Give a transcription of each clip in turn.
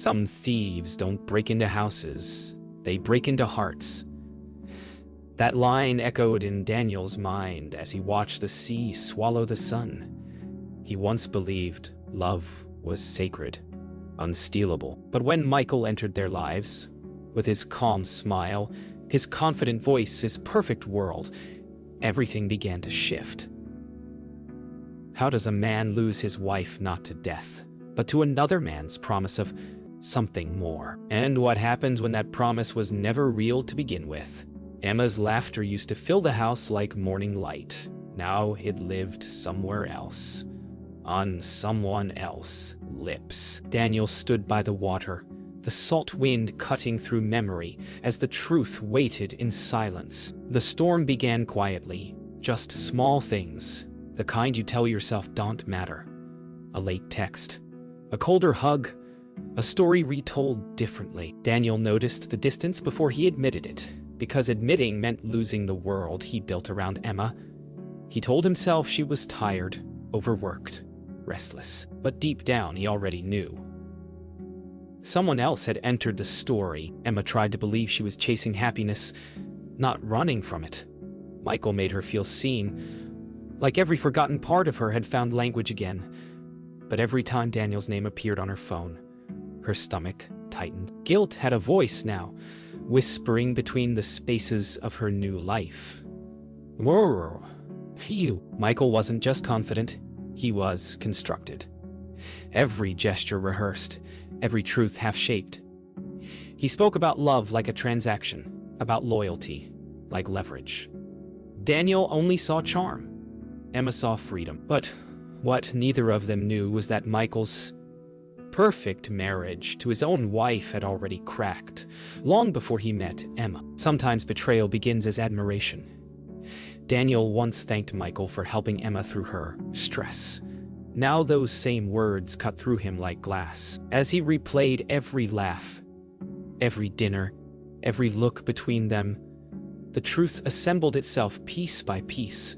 Some thieves don't break into houses, they break into hearts. That line echoed in Daniel's mind as he watched the sea swallow the sun. He once believed love was sacred, unstealable. But when Michael entered their lives, with his calm smile, his confident voice, his perfect world, everything began to shift. How does a man lose his wife not to death, but to another man's promise of something more? And what happens when that promise was never real to begin with? Emma's laughter used to fill the house like morning light. Now it lived somewhere else, on someone else's lips. Daniel stood by the water, the salt wind cutting through memory as the truth waited in silence. The storm began quietly, just small things, the kind you tell yourself don't matter. A late text, a colder hug, a story retold differently. Daniel noticed the distance before he admitted it, because admitting meant losing the world he built around Emma. He told himself she was tired, overworked, restless, but deep down he already knew. Someone else had entered the story. Emma tried to believe she was chasing happiness, not running from it. Michael made her feel seen, like every forgotten part of her had found language again. But every time Daniel's name appeared on her phone, her stomach tightened. Guilt had a voice now, whispering between the spaces of her new life. Whoa, you. Michael wasn't just confident, he was constructed. Every gesture rehearsed, every truth half-shaped. He spoke about love like a transaction, about loyalty like leverage. Daniel only saw charm. Emma saw freedom. But what neither of them knew was that Michael's perfect marriage to his own wife had already cracked, long before he met Emma. Sometimes betrayal begins as admiration. Daniel once thanked Michael for helping Emma through her stress. Now those same words cut through him like glass. As he replayed every laugh, every dinner, every look between them, the truth assembled itself piece by piece.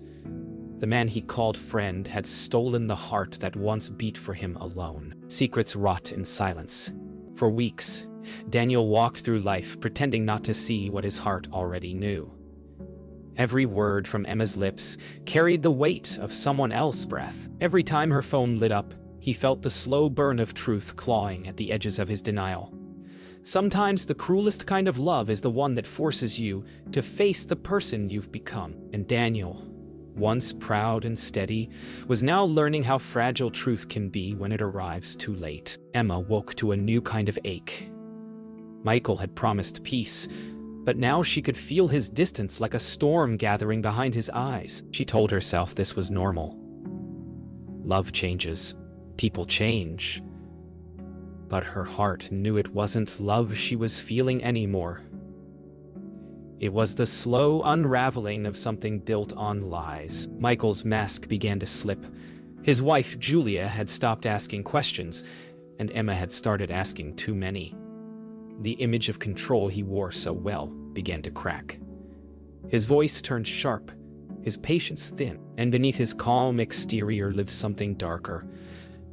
The man he called friend had stolen the heart that once beat for him alone. Secrets rot in silence. For weeks, Daniel walked through life pretending not to see what his heart already knew. Every word from Emma's lips carried the weight of someone else's breath. Every time her phone lit up, he felt the slow burn of truth clawing at the edges of his denial. Sometimes the cruelest kind of love is the one that forces you to face the person you've become. And Daniel, once proud and steady, was now learning how fragile truth can be when it arrives too late. Emma woke to a new kind of ache. Michael had promised peace, but now she could feel his distance like a storm gathering behind his eyes. She told herself this was normal. Love changes. People change. But her heart knew it wasn't love she was feeling anymore. It was the slow unraveling of something built on lies. Michael's mask began to slip. His wife, Julia, had stopped asking questions, and Emma had started asking too many. The image of control he wore so well began to crack. His voice turned sharp, his patience thin, and beneath his calm exterior lived something darker.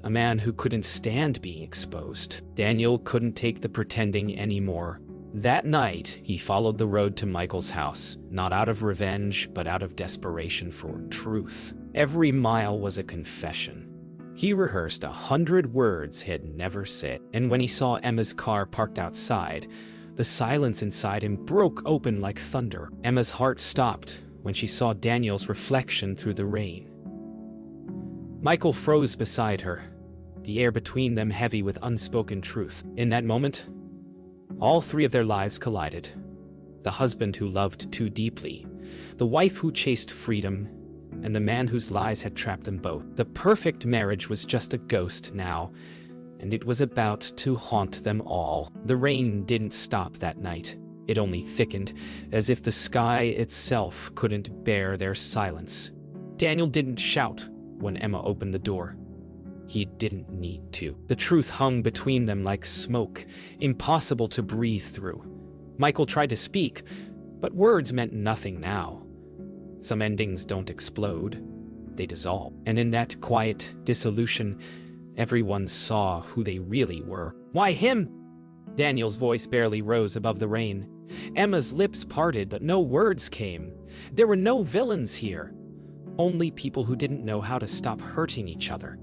A man who couldn't stand being exposed. Daniel couldn't take the pretending anymore. That night, he followed the road to Michael's house, not out of revenge, but out of desperation for truth. Every mile was a confession. He rehearsed 100 words he had never said, and when he saw Emma's car parked outside, the silence inside him broke open like thunder. Emma's heart stopped when she saw Daniel's reflection through the rain. Michael froze beside her, the air between them heavy with unspoken truth. In that moment, all three of their lives collided. The husband who loved too deeply, the wife who chased freedom, and the man whose lies had trapped them both. The perfect marriage was just a ghost now, and it was about to haunt them all. The rain didn't stop that night. It only thickened, as if the sky itself couldn't bear their silence. Daniel didn't shout when Emma opened the door. He didn't need to. The truth hung between them like smoke, impossible to breathe through. Michael tried to speak, but words meant nothing now. Some endings don't explode, they dissolve. And in that quiet dissolution, everyone saw who they really were. Why him? Daniel's voice barely rose above the rain. Emma's lips parted, but no words came. There were no villains here, only people who didn't know how to stop hurting each other.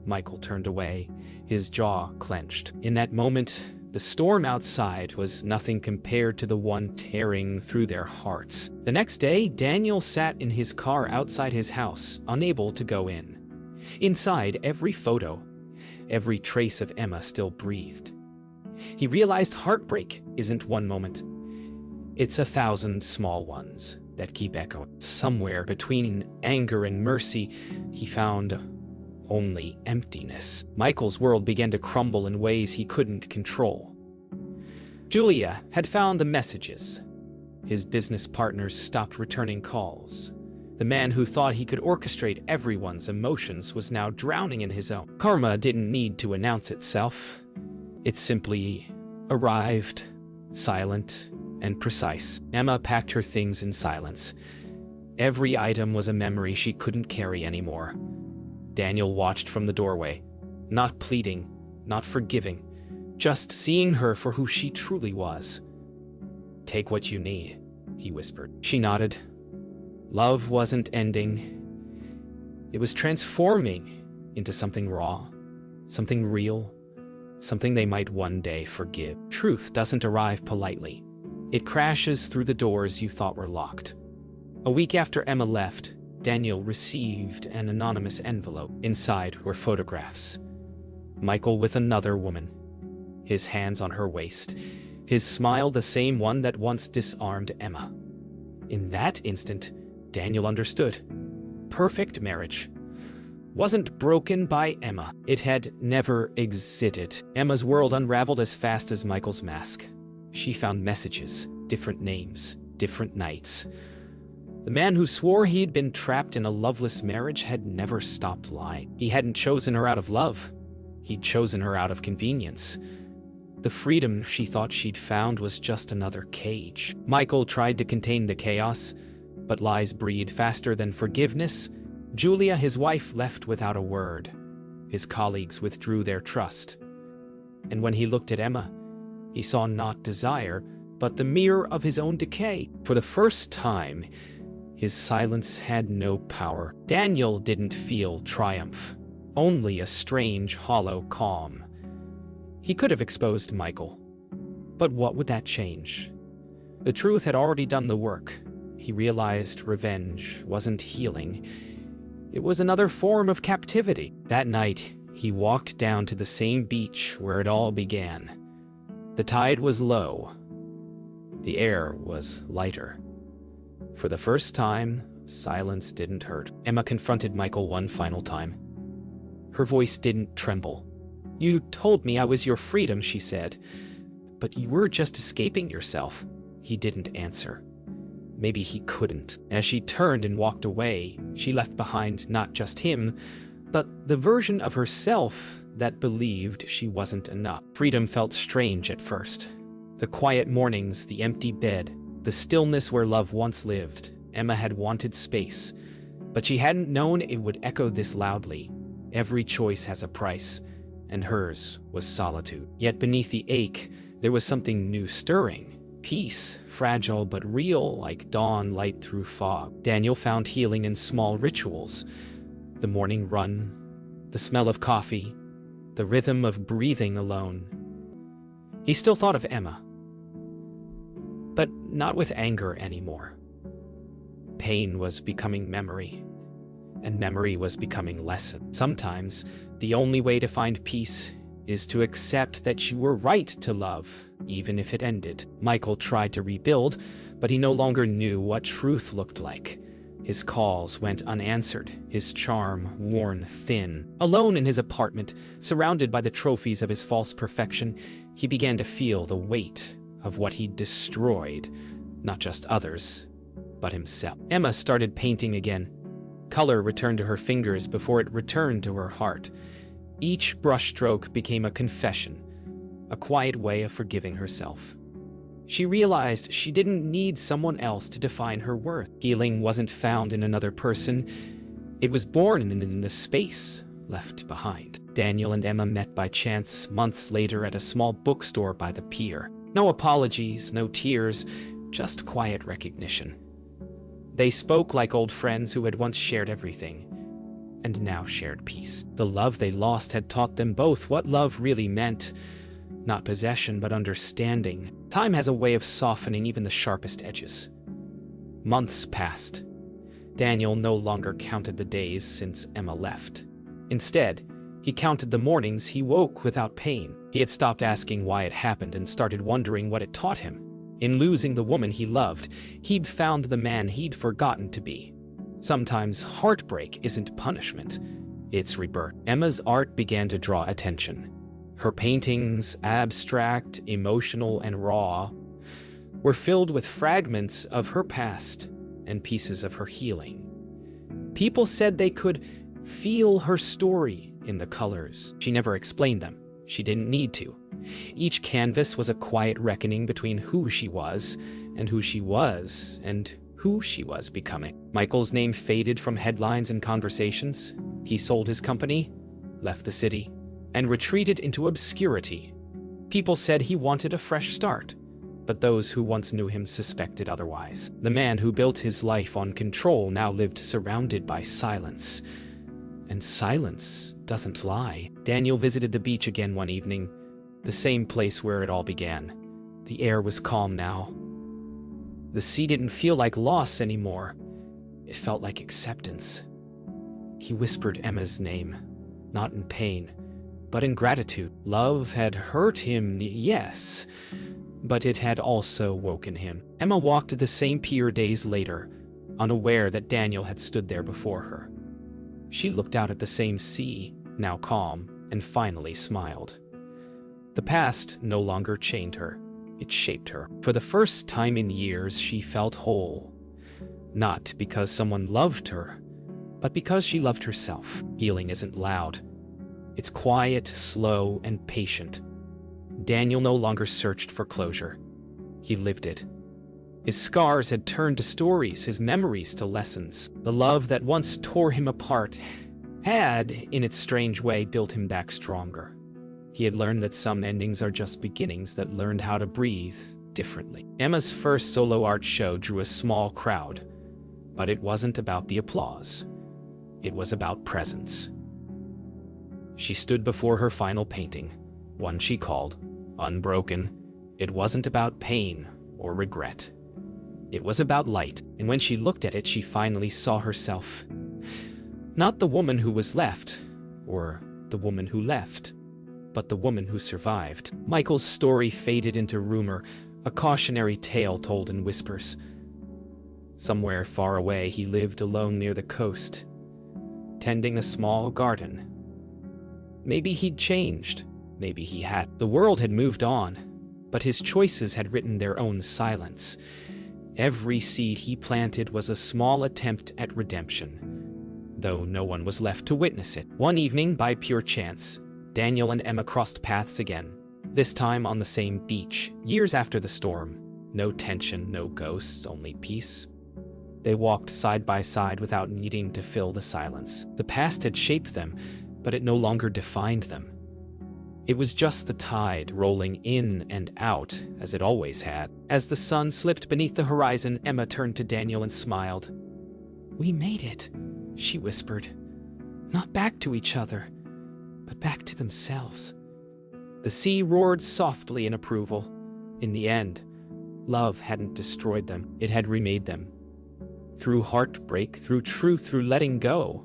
Michael turned away, his jaw clenched. In that moment, the storm outside was nothing compared to the one tearing through their hearts. The next day, Daniel sat in his car outside his house, unable to go in. Inside, every photo, every trace of Emma still breathed. He realized heartbreak isn't one moment. It's 1,000 small ones that keep echoing. Somewhere between anger and mercy, he found only emptiness. Michael's world began to crumble in ways he couldn't control. Julia had found the messages. His business partners stopped returning calls. The man who thought he could orchestrate everyone's emotions was now drowning in his own. Karma didn't need to announce itself. It simply arrived, silent and precise. Emma packed her things in silence. Every item was a memory she couldn't carry anymore. Daniel watched from the doorway, not pleading, not forgiving, just seeing her for who she truly was. "Take what you need," he whispered. She nodded. Love wasn't ending. It was transforming into something raw, something real, something they might one day forgive. Truth doesn't arrive politely. It crashes through the doors you thought were locked. A week after Emma left, Daniel received an anonymous envelope. Inside were photographs. Michael with another woman, his hands on her waist, his smile the same one that once disarmed Emma. In that instant, Daniel understood. Perfect marriage wasn't broken by Emma. It had never existed. Emma's world unraveled as fast as Michael's mask. She found messages, different names, different nights. The man who swore he'd been trapped in a loveless marriage had never stopped lying. He hadn't chosen her out of love. He'd chosen her out of convenience. The freedom she thought she'd found was just another cage. Michael tried to contain the chaos, but lies breed faster than forgiveness. Julia, his wife, left without a word. His colleagues withdrew their trust. And when he looked at Emma, he saw not desire, but the mirror of his own decay. For the first time, his silence had no power. Daniel didn't feel triumph, only a strange, hollow calm. He could have exposed Michael, but what would that change? The truth had already done the work. He realized revenge wasn't healing. It was another form of captivity. That night, he walked down to the same beach where it all began. The tide was low. The air was lighter. For the first time, silence didn't hurt. Emma confronted Michael one final time. Her voice didn't tremble. "You told me I was your freedom," she said. "But you were just escaping yourself." He didn't answer. Maybe he couldn't. As she turned and walked away, she left behind not just him, but the version of herself that believed she wasn't enough. Freedom felt strange at first. The quiet mornings, the empty bed, the stillness where love once lived. Emma had wanted space, but she hadn't known it would echo this loudly. Every choice has a price, and hers was solitude. Yet beneath the ache, there was something new stirring. Peace, fragile but real, like dawn light through fog. Daniel found healing in small rituals. The morning run, the smell of coffee, the rhythm of breathing alone. He still thought of Emma, but not with anger anymore. Pain was becoming memory, and memory was becoming lesson. Sometimes, the only way to find peace is to accept that you were right to love, even if it ended. Michael tried to rebuild, but he no longer knew what truth looked like. His calls went unanswered, his charm worn thin. Alone in his apartment, surrounded by the trophies of his false perfection, he began to feel the weight of what he'd destroyed, not just others, but himself. Emma started painting again. Color returned to her fingers before it returned to her heart. Each brushstroke became a confession, a quiet way of forgiving herself. She realized she didn't need someone else to define her worth. Healing wasn't found in another person. It was born in the space left behind. Daniel and Emma met by chance months later at a small bookstore by the pier. No apologies, no tears, just quiet recognition. They spoke like old friends who had once shared everything, and now shared peace. The love they lost had taught them both what love really meant. Not possession, but understanding. Time has a way of softening even the sharpest edges. Months passed. Daniel no longer counted the days since Emma left. Instead, he counted the mornings he woke without pain. He had stopped asking why it happened and started wondering what it taught him. In losing the woman he loved, he'd found the man he'd forgotten to be. Sometimes heartbreak isn't punishment, it's rebirth. Emma's art began to draw attention. Her paintings, abstract, emotional, and raw, were filled with fragments of her past and pieces of her healing. People said they could feel her story in the colors. She never explained them. She didn't need to. Each canvas was a quiet reckoning between who she was and who she was becoming. Michael's name faded from headlines and conversations. He sold his company, left the city, and retreated into obscurity. People said he wanted a fresh start, but those who once knew him suspected otherwise. The man who built his life on control now lived surrounded by silence. And silence doesn't lie. Daniel visited the beach again one evening, the same place where it all began. The air was calm now. The sea didn't feel like loss anymore. It felt like acceptance. He whispered Emma's name, not in pain, but in gratitude. Love had hurt him, yes, but it had also woken him. Emma walked the same pier days later, unaware that Daniel had stood there before her. She looked out at the same sea, now calm, and finally smiled. The past no longer chained her. It shaped her. For the first time in years, she felt whole. Not because someone loved her, but because she loved herself. Healing isn't loud. It's quiet, slow, and patient. Daniel no longer searched for closure. He lived it. His scars had turned to stories, his memories to lessons. The love that once tore him apart had, in its strange way, built him back stronger. He had learned that some endings are just beginnings that learned how to breathe differently. Emma's first solo art show drew a small crowd, but it wasn't about the applause. It was about presence. She stood before her final painting, one she called Unbroken. It wasn't about pain or regret. It was about light, and when she looked at it, she finally saw herself. Not the woman who was left, or the woman who left, but the woman who survived. Michael's story faded into rumor, a cautionary tale told in whispers. Somewhere far away, he lived alone near the coast, tending a small garden. Maybe he'd changed, maybe he had. The world had moved on, but his choices had written their own silence. Every seed he planted was a small attempt at redemption, though no one was left to witness it. One evening, by pure chance, Daniel and Emma crossed paths again, this time on the same beach, years after the storm. No tension, no ghosts, only peace. They walked side by side without needing to fill the silence. The past had shaped them, but it no longer defined them. It was just the tide rolling in and out, as it always had. As the sun slipped beneath the horizon, Emma turned to Daniel and smiled. "We made it," she whispered. "Not back to each other, but back to themselves." The sea roared softly in approval. In the end, love hadn't destroyed them, it had remade them. Through heartbreak, through truth, through letting go.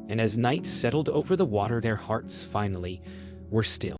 And as night settled over the water, their hearts finally were still.